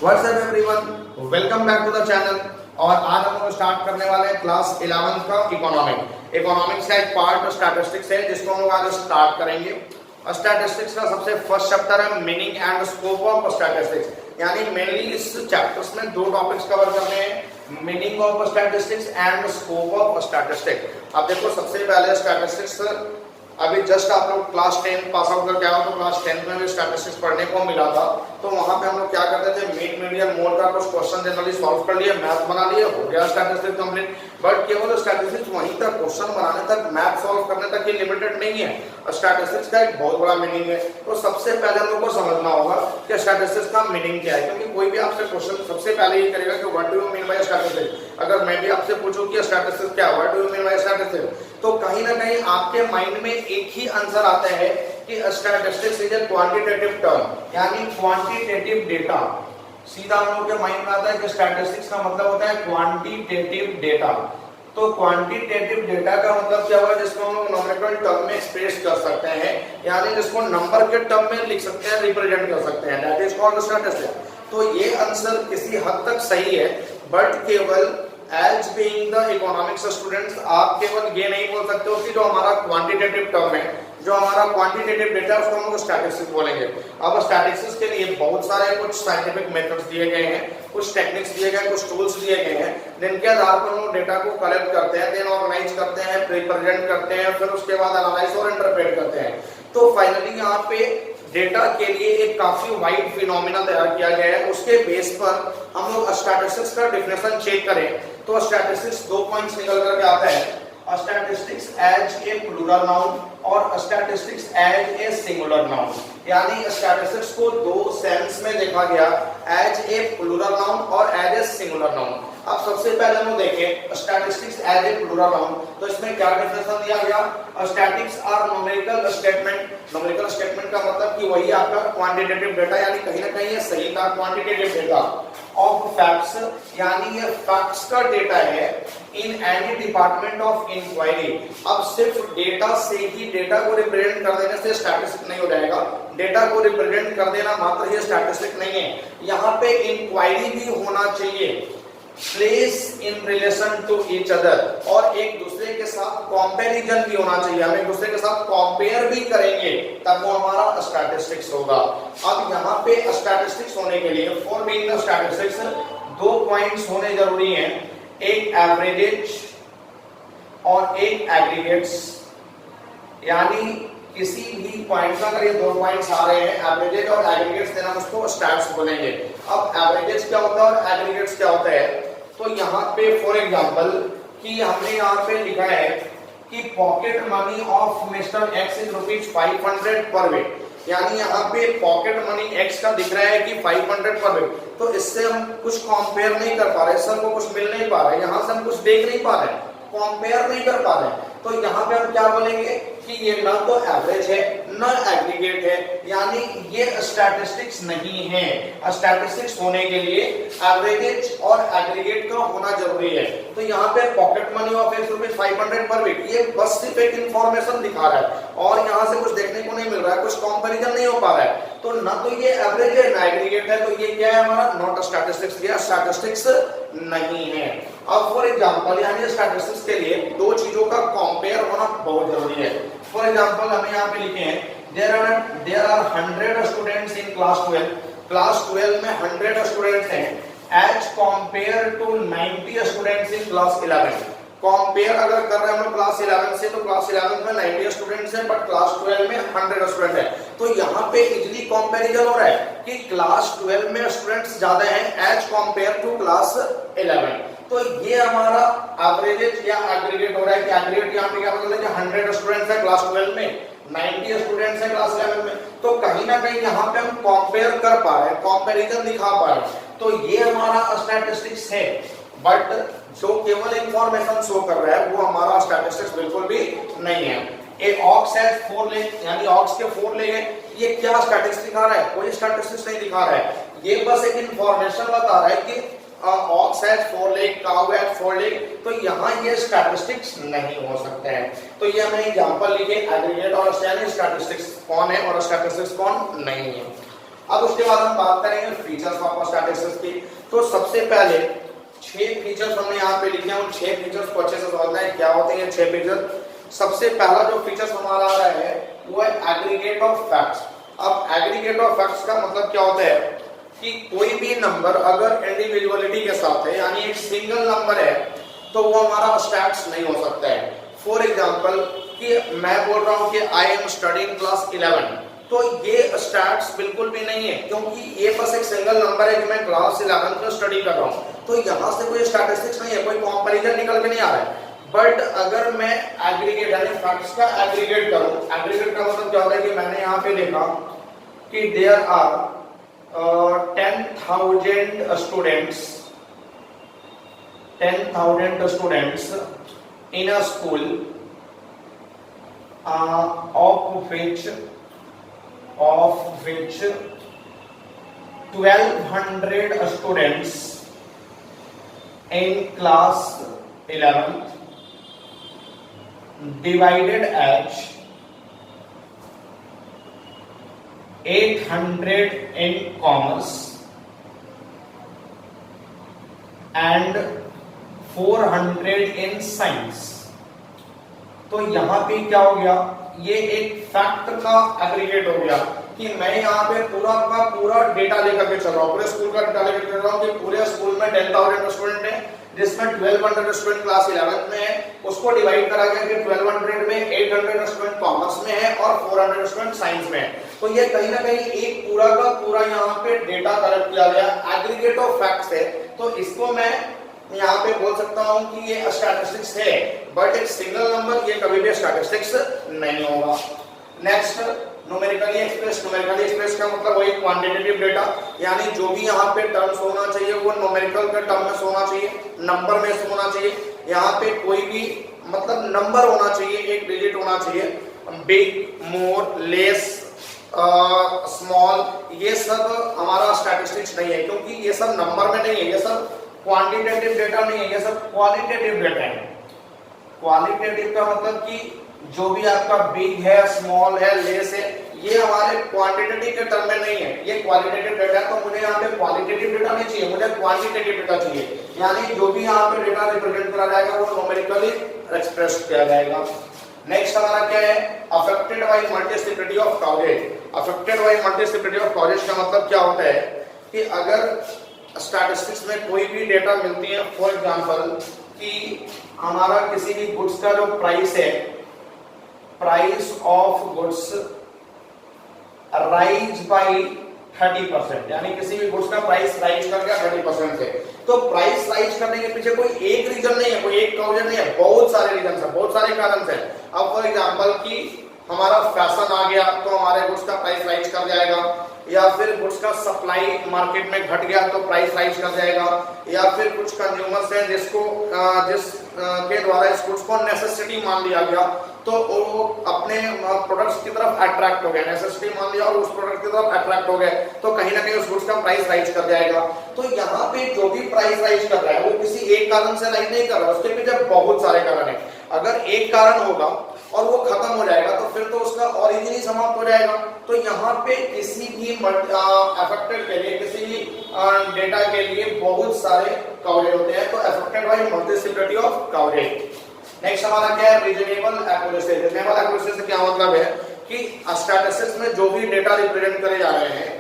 WhatsApp everyone, welcome back to the channel. और आज हम लोग स्टार्ट करने वाले हैं क्लास 11 का इकोनॉमिक्स का एक पार्ट स्टैटिस्टिक्स है जिसको हम लोग आज स्टार्ट करेंगे। और स्टैटिस्टिक्स का सबसे फर्स्ट चैप्टर है meaning and scope of statistics, यानी मेनली इस चैप्टर्स में दो टॉपिक्स कवर करने हैं, meaning of statistics and scope of statistics. अब देखो सबसे पहले स्टैटिस्टिक्स अभी जस्ट आप लोग क्लास 10 पास आउट करके आओ तो क्लास 10 में भी स्टैटिस्टिक्स पढ़ने को मिला था। तो वहां पे हम लोग क्या करते थे, मीन मीडियन मोड का कुछ क्वेश्चन जनरली सॉल्व कर लिए, मैथ बना लिए, हो गया स्टैटिस्टिक्स कंप्लीट। बट केवल स्टैटिस्टिक्स वहीं तक क्वेश्चन बनाने तक, मैथ सॉल्व करने तक ही लिमिटेड नहीं है। स्टैटिस्टिक्स का एक बहुत बड़ा मीनिंग है। तो सबसे पहले हम लोग को समझना होगा कि स्टैटिस्टिक्स का मीनिंग क्या है, क्योंकि कोई भी आपसे क्वेश्चन सबसे पहले ये करेगा कि what do you mean by statistics. अगर मैं भी आपसे पूछूं कि स्टैटिस्टिक्स क्या है, what do you mean by statistics, तो कहीं ना कहीं आपके माइंड में एक ही आंसर आता है कि statistics is a quantitative term, यानी क्वांटिटेटिव डेटा। सीधा हम लोग के माइंड में आता है कि स्टैटिस्टिक्स का मतलब होता है क्वांटिटेटिव डेटा। तो क्वांटिटेटिव डेटा का मतलब क्या हुआ, जिसको हम लोग न्यूमेरिकल टर्म में एक्सप्रेस कर सकते हैं, यानी जिसको नंबर के टर्म में लिख सकते हैं, रिप्रेजेंट कर सकते हैं, दैट इज कॉल्ड स्टैटिस्टिक्स। तो ये आंसर किसी हद तक सही है, बट केवल as being the economics students आप केवल ये नहीं बोल सकते हो कि जो हमारा क्वांटिटेटिव टर्म है, जो हमारा क्वांटिटेटिव डेटा है, उसको हम लोग स्टैटिस्टिक्स बोलेंगे। अब स्टैटिस्टिक्स के लिए बहुत सारे कुछ साइंटिफिक मेथड्स दिए गए हैं, कुछ टेक्निक्स दिए गए हैं, कुछ टूल्स दिए गए हैं, जिनके आधार पर हम लोग डेटा को कलेक्ट करते हैं, देन ऑर्गेनाइज करते हैं, रिप्रेजेंट करते हैं, फिर उसके बाद एनालाइज और इंटरप्रेट करते हैं। तो फाइनली यहाँ पे डेटा के लिए एक काफी वाइड फिनोमिना तैयार किया गया है। उसके बेस पर हम लोग स्टैटिस्टिक्स का डेफिनेशन चेक करें तो स्टैटिस्टिक्स 2 पॉइंट्स निकल करके आता है, statistics as a plural noun और statistics as a singular noun. यानी स्टैटिस्टिक्स को दो सेंस में देखा गया, एज ए प्लूरल नाउन और एज ए सिंगुलर नाउन। अब सबसे पहले हम देखें statistics as a plural noun, तो इसमें क्या डेफिनेशन दिया गया, statistics are numerical statement. Numerical statement का मतलब कि वही आपका क्वांटिटेटिव डेटा, यानी कहीं ना कहीं ये सही था, क्वांटिटेटिव डेटा ऑफ फैक्ट्स, यानी ये फैक्ट्स का डेटा है in any department of inquiry. अब सिर्फ डेटा से ही, डेटा को रिप्रेजेंट कर देने से स्टैटिस्टिक नहीं हो जाएगा, डेटा को रिप्रेजेंट कर देना मात्र ही स्टैटिस्टिक नहीं है, यहाँ पे इंक्वायरी भी होना चाहिए, place in relation to each other, और एक दूसरे के साथ कंपैरिजन भी होना चाहिए, हम एक दूसरे के साथ कंपेयर भी करेंगे तब वो हमारा स्टैटिस्टिक्स होगा। अब यहाँ पे स्टैटिस्टिक्स होने के लिए, for being the statistics, 2 points होने जरूरी हैं, एक एवरेजेज और एक एग्रीगेट्स। यानी किसी भी पॉइंट का अगर ये 2 पॉइंट्स आ रहे हैं, एवरेजेज और एग्रीगेट्स, देना उसको स्टैट्स बोलेंगे। अब एवरेजेज क्या होता है और एग्रीगेट्स क्या होता है, तो यहाँ पे फॉर एग्जांपल कि हमने यहाँ पे लिखा है कि pocket money of mister x is ₹500 per week, यानी यहाँ पे पॉकेट मनी एक्स का दिख रहा है कि 500 पर वीक। तो इससे हम कुछ कंपेयर नहीं कर पा रहे, सर को कुछ मिल नहीं पा रहा है, यहाँ से हम कुछ देख नहीं पा रहे, कंपेयर नहीं कर पा रहे। तो यहाँ पे हम क्या बोलेंगे कि ये न तो एवरेज है न एग्रीगेट है, यानी ये स्टैटिस्टिक्स नहीं है। स्टैटिस्टिक्स होने के लिए एवरेजेज और एग्रीगेट का होना जरूरी है। तो यहाँ पे pocket money of ₹500 per week, ये बस सिर्फ एक इंफॉर्मेशन दिखा रहा है और यहाँ से कुछ देखने को नहीं मिल रहा है, कुछ कंपैरिजन नहीं हो पा रहा है। तो ना तो ये एवरेज है ना एग्रीगेट है, तो ये क्या है हमारा, नॉट स्टैटिस्टिक्स, ये स्टैटिस्टिक्स नहीं है। अब फॉर एग्जांपल यानी स्टैटिस्टिक्स के लिए 2 चीजों का कंपेयर होना बहुत जरूरी है। फॉर एग्जांपल हमें यहाँ पे लिखे हैं there are 100 students in class 12, class 12 में 100 स्टूडेंट्स हैं, as compare to 90 students in class 11। Compare अगर कर रहे हैं हम लोग क्लास 11 से, तो क्लास 11 में 90 स्टूडेंट्स हैं, बट क्लास 12 में 100 स्टूडेंट है। तो यहाँ पे इजीली कंपैरिजन हो रहा है कि क्लास 12 में स्टूडेंट्स ज्यादा हैं एज कंपेयर टू क्लास 11। तो ये हमारा एवरेजेज या एग्रीगेट हो रहा है कि एग्रीगेट यहाँ पे क्या मतलब है कि 100 स्टूडेंट्स है क्लास 12 में, 90 स्टूडेंट्स है क्लास 11 में। तो कहीं ना कहीं यहाँ पे हम कंपेयर कर पा रहे हैं, कंपैरिजन दिखा पा रहे हैं, तो ये हमारा स्टैटिस्टिक्स है। बट जो केवल इंफॉर्मेशन शो कर रहा है वो हमारा स्टैटिस्टिक्स बिल्कुल भी नहीं है। एक ऑक्स हैज 4 लेग, यानी ऑक्स के 4 लेग है, ये क्या स्टैटिस्टिक्स दिखा रहा है, कोई स्टैटिस्टिक्स नहीं दिखा रहा है, ये बस एक इंफॉर्मेशन बता रहा है कि ox has 4 leg, cow has 4 leg. तो यहाँ ये स्टैटिस्टिक्स नहीं हो सकते हैं। तो ये हमें एग्जांपल लिखे एग्रीगेट और स्टैटिस्टिक्स कौन है और स्टैटिस्टिक्स कौन नहीं है। अब उसके बाद हम बात करेंगे फीचर्स ऑफ स्टैटिस्टिक्स। स्टैटिस्टिक्स की। तो सबसे पहले 6 फीचर्स हमने यहाँ पे लिखे हैं, उन 6 फीचर्स को अच्छे से समझना है क्या होते हैं 6 फीचर। सबसे पहला जो फीचर्स हमारा आ रहा है वो है एग्रीगेट ऑफ फैक्ट्स। अब एग्रीगेट ऑफ फैक्ट्स का मतलब क्या होता है कि कोई भी नंबर अगर इंडिविजुअलिटी के साथ है, यानी एक सिंगल नंबर है, तो वो हमारा स्टैट्स नहीं हो सकता है। फॉर एग्जांपल कि मैं बोल रहा हूँ कि आई एम स्टडीइंग क्लास 11, तो ये स्टैट्स बिल्कुल भी नहीं है, क्योंकि ये बस एक सिंगल नंबर है कि मैं क्लास 11 में स्टडी कर रहा हूँ, तो यहाँ से कोई स्टैटिस्टिक्स नहीं है, कोई कंपैरिजन निकल के नहीं आ रहा है। बट अगर मैं एग्रीगेट यानी फैक्ट्स का एग्रीगेट करूं, एग्रीगेट का मतलब क्या होता है कि मैंने यहाँ पे देखा कि there are 10,000 students in a school of which 1200 students in class 11th divided as 800 in commerce and 400 in science। तो यहाँ पे क्या हो गया, ये एक फैक्ट का एग्रीगेट हो गया कि मैं यहाँ पे पूरा का पूरा डेटा लेकर के चल रहा हूँ, पूरे स्कूल का डेटा लेकर चल रहा हूँ कि पूरे स्कूल में 10,000 स्टूडेंट है, जिसमें 1200 स्टूडेंट क्लास 11th में है, उसको डिवाइड करा गया कि 1200 में 800 स्टूडेंट कॉमर्स में है और 400 स्टूडेंट साइंस में है। तो ये कहीं ना कहीं एक पूरा का पूरा यहाँ पे डेटा कलेक्ट किया गया, एग्रीगेट ऑफ फैक्ट्स है। तो इसको मैं यहाँ पे बोल सकता हूँ कि ये स्टैटिस्टिक्स है, बट एक सिंगल नंबर, ये कभी भी स्टैटिस्टिक्स नहीं होगा। Next, numerically express. Numerically express का मतलब वही क्वांटिटेटिव डेटा, यानी जो भी यहाँ पे टर्म्स होना चाहिए वो न्यूमेरिकल के टर्म में होना चाहिए, नंबर में होना चाहिए। यहाँ पे कोई भी मतलब नंबर होना चाहिए, एक डिजिट होना चाहिए, बिग, मोर, लेस, स्मॉल, ये सब हमारा स्टैटिस्टिक्स नहीं है, क्योंकि ये सब नंबर में नहीं है, ये सब क्वांटिटेटिव डेटा नहीं है, ये सब क्वालिटेटिव डेटा है। क्वालिटेटिव का मतलब कि जो भी आपका बिग है, स्मॉल है, लेस है, ये हमारे क्वांटिटेटिव के टर्म में नहीं है, ये क्वालिटेटिव डेटा है। तो मुझे यहाँ पे क्वालिटेटिव डेटा नहीं चाहिए, मुझे क्वांटिटेटिव डेटा चाहिए, यानी जो भी यहाँ पे डेटा रिप्रेजेंट करा जाएगा वो न्यूमेरिकली एक्सप्रेस किया जाएगा। नेक्स्ट हमारा क्या है, affected by multiplicity of coverage. Affected by multiplicity of coverage का मतलब क्या होता है कि अगर स्टैटिस्टिक्स में कोई भी डेटा मिलती है, फॉर एग्जांपल कि हमारा किसी भी गुड्स का जो प्राइस है, price of goods rise by 30%, यानी किसी भी गुड्स का प्राइस राइज कर गया 30% से, तो प्राइस राइज करने के पीछे कोई एक रीजन नहीं है, कोई एक कॉज नहीं है, बहुत सारे रीजन है, बहुत सारे कारण है। अब फॉर एग्जांपल कि हमारा फैशन आ गया तो हमारे गुड्स का प्राइस राइज कर जाएगा, या फिर गुड्स का सप्लाई मार्केट में घट गया तो प्राइस राइज कर जाएगा, या फिर कुछ कंज्यूमर्स हैं जिसको के द्वारा इस गुड्स को नेसेसिटी मान लिया गया, तो वो अपने प्रोडक्ट्स की तरफ अट्रैक्ट हो गए, नेसेसिटी मान लिया और उस प्रोडक्ट की तरफ अट्रैक्ट हो गए, तो कहीं ना कहीं उस गुड्स का प्राइस राइज कर जाएगा। तो यहाँ पे जो भी प्राइस राइज कर रहा है वो किसी एक कारण से राइज नहीं कर रहा, उसके पीछे बहुत सारे कारण है। अगर एक कारण होगा और वो खत्म हो जाएगा तो फिर तो उसका ओरिजिन ही समाप्त हो जाएगा। तो यहाँ पे किसी भी अफेक्टेड के लिए, किसी भी डेटा के लिए बहुत सारे कवरेज होते हैं, तो affected by multiplicity of coverage. Next हमारा क्या है, रीजनेबल एक्यूरेसी। रीजनेबल एक्यूरेसी से क्या मतलब है कि स्टैटिस्टिक्स में जो भी डेटा रिप्रेजेंट करे जा रहे हैं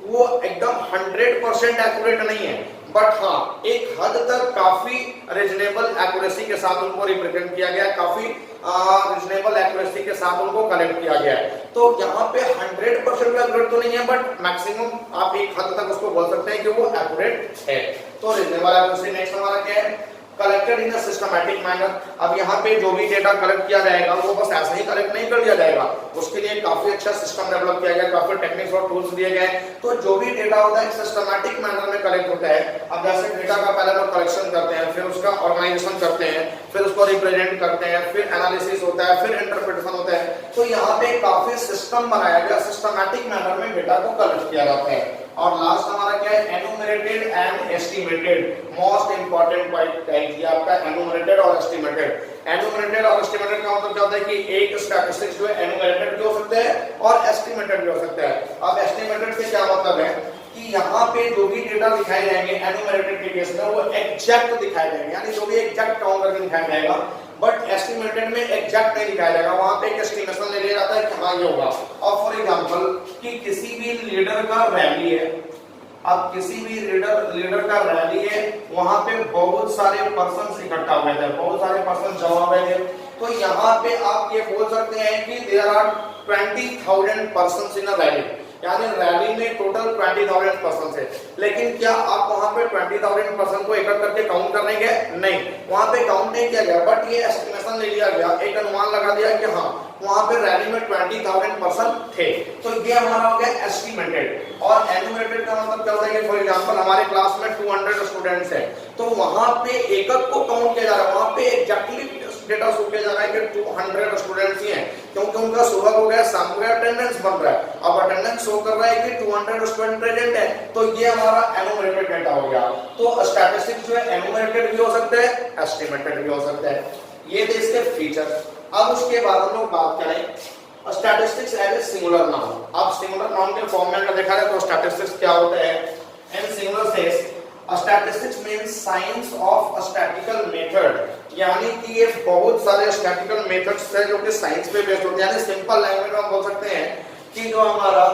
वो एकदम 100% एक्यूरेट नहीं है, बट हाँ एक हद तक काफी रीजनेबल एक्यूरेसी के साथ उनको रिप्रेजेंट किया गया है, काफी रीजनेबल एक्यूरेसी के साथ उनको कलेक्ट किया गया है। तो यहाँ पे 100% एक्यूरेट तो नहीं है, बट मैक्सिमम आप एक हद तक उसको बोल सकते हैं कि वो एक्यूरेट है। तो रीजनेबल एक्यूरेसी। नेक्स्ट हमारा क्या है, collected in a systematic manner. अब यहाँ पे जो भी डेटा कलेक्ट किया जाएगा वो बस ऐसे ही कलेक्ट नहीं कर दिया जाएगा, उसके लिए काफी अच्छा सिस्टम डेवलप किया गया, काफी टेक्निक्स और टूल्स दिए गए। तो जो भी डेटा होता है सिस्टमैटिक मैनर में कलेक्ट होता है। अब जैसे डेटा का पहले लोग कलेक्शन करते हैं, फिर उसका ऑर्गेनाइजेशन करते हैं, फिर उसको रिप्रेजेंट करते हैं, फिर एनालिसिस होता है, फिर इंटरप्रिटेशन होता है। तो यहाँ पे काफी सिस्टम बनाया गया, सिस्टमैटिक मैनर में डेटा को कलेक्ट किया जाता है। और लास्ट हमारा क्या है, enumerated and estimated. Most important point है आपका एनुमरेटेड और एस्टिमेटेड। एनुमरेटेड और एस्टिमेटेड का मतलब क्या होता है कि एक स्टैटिस्टिक्स जो है एनुमरेटेड भी हो सकता है और एस्टिमेटेड भी हो सकता है। अब एस्टिमेटेड से क्या मतलब है कि यहाँ पे जो भी डेटा दिखाए जाएंगे एनुमरेटेड के केस में वो एग्जैक्ट दिखाए जाएंगे, यानी जो भी एग्जैक्ट काउंट करके दिखाया जाएगा, बट एस्टिमेटेड में एग्जैक्ट नहीं दिखाया जाएगा, वहां पे एक एस्टिमेशन ले लिया जाता है कि हाँ ये होगा। और फॉर एग्जांपल कि किसी भी लीडर का रैली है, अब किसी भी लीडर का रैली है, वहां पे बहुत सारे पर्सन इकट्ठा हुए थे, बहुत सारे पर्सन जमा हुए थे, तो यहाँ पे आप ये बोल सकते हैं कि there are 20,000 person in a rally, यानी रैली में टोटल 20,000 पर्सन है। लेकिन क्या आप वहां पे 20,000 पर्सन को इकट्ठा करके काउंट करने गए? नहीं, वहां पे काउंट नहीं किया गया, बट ये एस्टिमेशन ले लिया गया, एक अनुमान लगा दिया कि हाँ वहां पे रैली में 20,000 पर्सन थे, तो ये हमारा हो गया एस्टिमेटेड। और एनुमरेटेड का मतलब क्या होता है कि फॉर एग्जांपल हमारे क्लास में 200 स्टूडेंट्स हैं, तो वहां पे एक को काउंट किया जा रहा है, वहां पे एग्जैक्टली डेटा शो किया जा रहा है कि 200 स्टूडेंट्स ही हैं, क्योंकि उनका सुबह हो गया, शाम को गया, अटेंडेंस बन रहा है। अब अटेंडेंस शो कर रहा है कि 200 स्टूडेंट प्रेजेंट है, तो ये हमारा एनुमरेटेड डेटा हो गया। तो स्टैटिस्टिक्स जो है एनुमरेटेड भी हो सकते हैं, एस्टिमेटेड भी हो सकते हैं, ये थे इसके फीचर। अब उसके बाद हम लोग बात करें statistics as a singular noun. अब सिंगुलर नाउन के फॉर्म में अगर देखा जाए तो स्टैटिस्टिक्स क्या होता है? In singular sense statistics means science of a statical method, यानी कि ये बहुत सारे स्टैटिकल मेथड्स है जो कि साइंस पे बेस्ड होते हैं, यानी सिंपल लैंग्वेज में हम बोल सकते हैं कि जो हमारा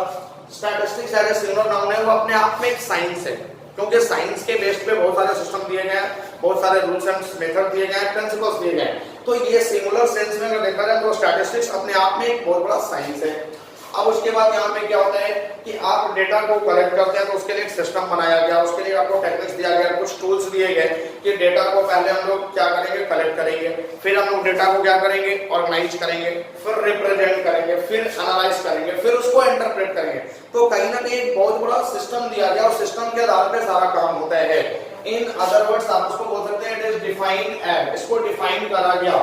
statistics as a singular noun है वो अपने आप में एक साइंस है, क्योंकि साइंस के बेस पे बहुत सारे सिस्टम दिए गए हैं, बहुत सारे रूल्स एंड मेथड दिए गए हैं, प्रिंसिपल्स दिए गए हैं, तो ये सिंगुलर सेंस में अगर देखा जाए तो स्टैटिस्टिक्स अपने आप में एक बहुत बड़ा साइंस है। अब उसके बाद यहाँ पे क्या होता है कि आप डेटा को कलेक्ट करते हैं तो उसके लिए एक सिस्टम बनाया गया, उसके लिए आपको टेक्निक्स दिया गया, कुछ टूल्स दिए गए कि डेटा को पहले हम लोग क्या करेंगे, कलेक्ट करेंगे, फिर हम लोग डेटा को क्या करेंगे, ऑर्गेनाइज करेंगे, फिर रिप्रेजेंट करेंगे, फिर एनालाइज करेंगे, फिर उसको इंटरप्रेट करेंगे। तो कहीं ना कहीं एक बहुत बड़ा सिस्टम दिया गया और सिस्टम के आधार पर सारा काम होता है। इन अदर वर्ड्स आप उसको बोल सकते हैं इट इज डिफाइंड एज, इसको डिफाइन करा गया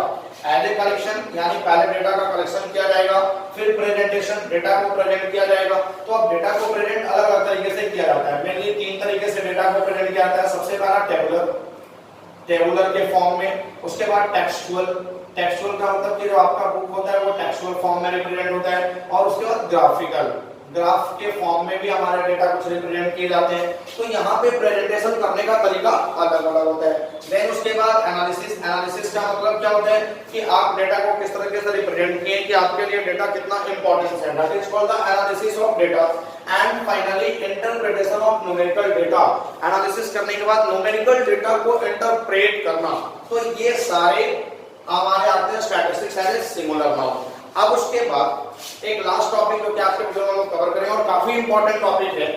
एज ए कलेक्शन, यानी पहले डेटा का कलेक्शन किया जाएगा, फिर प्रेजेंटेशन, डेटा को प्रेजेंट किया जाएगा। तो अब डेटा को प्रेजेंट अलग अलग तरीके से किया जाता है, मेनली 3 तरीके से डेटा को प्रेजेंट किया जाता है। सबसे पहला टेबुलर के फॉर्म में, उसके बाद टेक्सचुअल का मतलब कि जो आपका बुक होता है वो टेक्सचुअल फॉर्म में रिप्रेजेंट होता है, और उसके बाद ग्राफ के फॉर्म में भी हमारे डेटा कुछ रिप्रेजेंट किए जाते हैं। तो यहाँ पे प्रेजेंटेशन करने का तरीका अलग अलग होता है। देन उसके बाद एनालिसिस का मतलब क्या होता है कि आप डेटा को किस तरीके से रिप्रेजेंट किए कि आपके लिए डेटा कितना इंपॉर्टेंट है, that is called the analysis of data. And finally interpretation of numerical data, analysis करने के बाद न्यूमेरिकल डेटा को इंटरप्रेट करना। तो ये सारे हमारे आते हैं statistics as a singular noun. अब उसके बाद एक लास्ट टॉपिक जो कि आपके वीडियो में हम कवर करेंगे और काफी इंपॉर्टेंट टॉपिक है,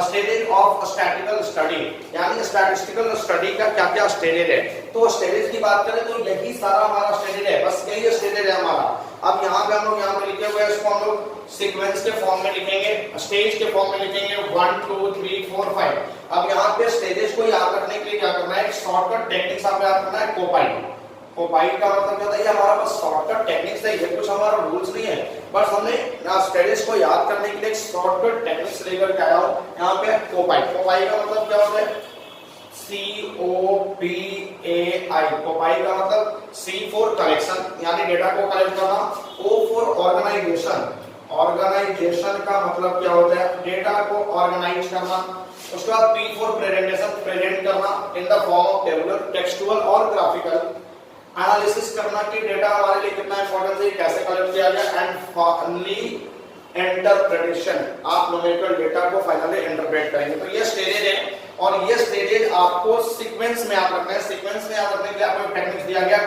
स्टेजेस ऑफ स्टैटिस्टिकल स्टडी, यानी स्टैटिस्टिकल स्टडी का क्या क्या स्टेजेस है। तो स्टेजेस की बात करें तो यही सारा हमारा स्टेजेस है, बस यही स्टेजेस है हमारा। अब यहाँ पे हम लोग यहाँ पे लिखे हुए हैं, इसको हम लोग सीक्वेंस के फॉर्म में लिखेंगे, स्टेज के फॉर्म में लिखेंगे 1 2 3 4 5। अब यहाँ पे स्टेजेस को याद रखने के लिए क्या करना है, शॉर्टकट टेक्निक्स आपको याद करना है। कोपाई का मतलब क्या होता है, हमारा बस शॉर्टकट टेक्निक्स है, ये कुछ हमारा रूल्स नहीं है, बस हमने स्टेजेस को याद करने के लिए शॉर्टकट टेक्निक्स लेकर के आया हूं यहाँ पे। कोपाई का मतलब क्या होता है, COPAI। कोपाई का मतलब C फॉर कलेक्शन, यानी डेटा को कलेक्ट करना, O फॉर ऑर्गेनाइजेशन का मतलब क्या होता है, डेटा को ऑर्गेनाइज करना। उसके बाद P फॉर प्रेजेंट करना in the form of tabular, textual और ग्राफिकल। एनालिसिस करना कि डेटा हमारे लिए कितना इंपॉर्टेंट है, कैसे कलेक्ट किया गया। एंड फाइनली इंटरप्रिटेशन, आप न्यूमेरिकल डेटा को फाइनली इंटरप्रेट करेंगे। तो ये स्टेजेज है और ये स्टेजेज आपको सीक्वेंस में याद रखना है। सीक्वेंस में याद रखने के लिए आपको टेक्निक्स दिया गया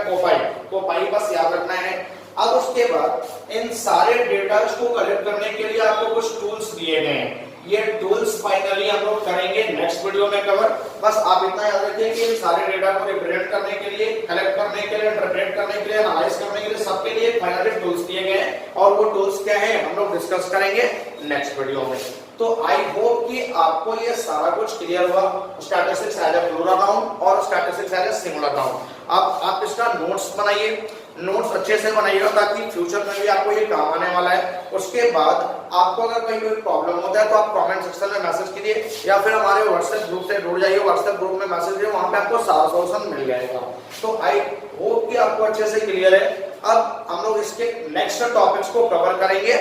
कोपाई बस याद रखना है। अब उसके बाद इन सारे डेटा को कलेक्ट करने के लिए आपको कुछ टूल्स दिए गए हैं, ये टूल्स फाइनली हम लोग करेंगे नेक्स्ट वीडियो में कवर। बस आप इतना याद रखिए कि इन सारे डेटा को रिप्रेजेंट करने के लिए, कलेक्ट करने के लिए, इंटरप्रेट करने के लिए, एनालाइज करने के लिए, सबके लिए फाइनली टूल्स दिए गए हैं और वो टूल्स क्या है हम लोग डिस्कस करेंगे नेक्स्ट वीडियो में। तो आई होप कि आपको ये सारा कुछ क्लियर हुआ, statistics as a plural noun और statistics as a singular noun. अब आप इसका नोट्स बनाइए, नोट्स अच्छे से बनाइएगा ताकि फ्यूचर में भी आपको ये काम आने वाला है। उसके बाद आपको अगर कहीं कोई प्रॉब्लम होता है तो आप कमेंट सेक्शन में मैसेज कीजिए या फिर हमारे व्हाट्सएप ग्रुप से जुड़ जाइए, व्हाट्सएप ग्रुप में मैसेज दिए, वहां पे आपको सारा सॉल्यूशन मिल जाएगा। तो आई होप कि आपको अच्छे से क्लियर है। अब हम लोग इसके नेक्स्ट टॉपिक्स को कवर करेंगे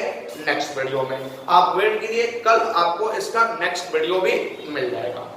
नेक्स्ट वीडियो में। आप वेट कीजिए, कल आपको इसका नेक्स्ट वीडियो भी मिल जाएगा।